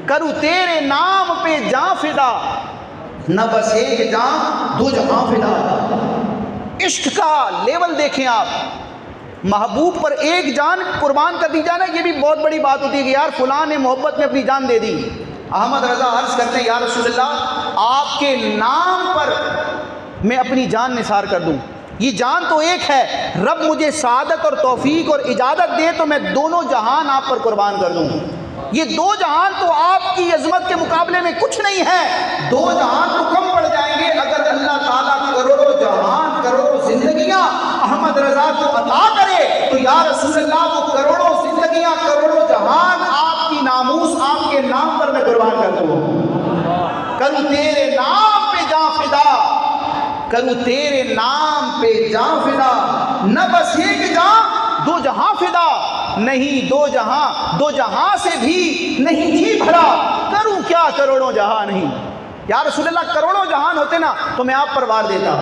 کروں تیرے نام پہ جاں فدا، نہ بس ایک جاں دو جہاں فدا۔ عشق کا لیول دیکھیں آپ، محبوب پر ایک جان قربان کر دی جانا، یہ بھی بہت بڑی بات ہوتی ہے کہ یار فلاں نے محبت میں اپنی جان دے دی۔ احمد رضا عرض کرتے ہیں یا رسول اللہ آپ کے نام پر میں اپنی جان نثار کر دوں، یہ جان تو ایک ہے، رب مجھے سعادت اور توفیق اور اجازت دے تو میں دونوں جہان آپ پر قربان کر دوں۔ یہ دو جہان تو آپ کی عظمت کے مقابلے میں کچھ نہیں ہے، دو جہان تو کم پڑ جائیں گے اگر اللہ تعالیٰ کروڑوں جہان کروڑوں زندگیاں احمد رضا کو عطا کرے تو یا رسول اللہ وہ کروڑوں زندگیاں کروڑوں جہان آپ کی ناموس آپ کے نام پر میں قربان کر دوں۔ کروں تیرے نام پہ جاں فدا، کروں تیرے نام پہ جاں فدا، نہ بس ایک جاں دو جہاں فدا، نہیں دو جہاں سے بھی نہیں جی بھرا، کروں کیا کروڑوں جہاں نہیں۔ یا رسول اللہ کروڑوں جہان ہوتے نا تو میں آپ پر وار دیتا۔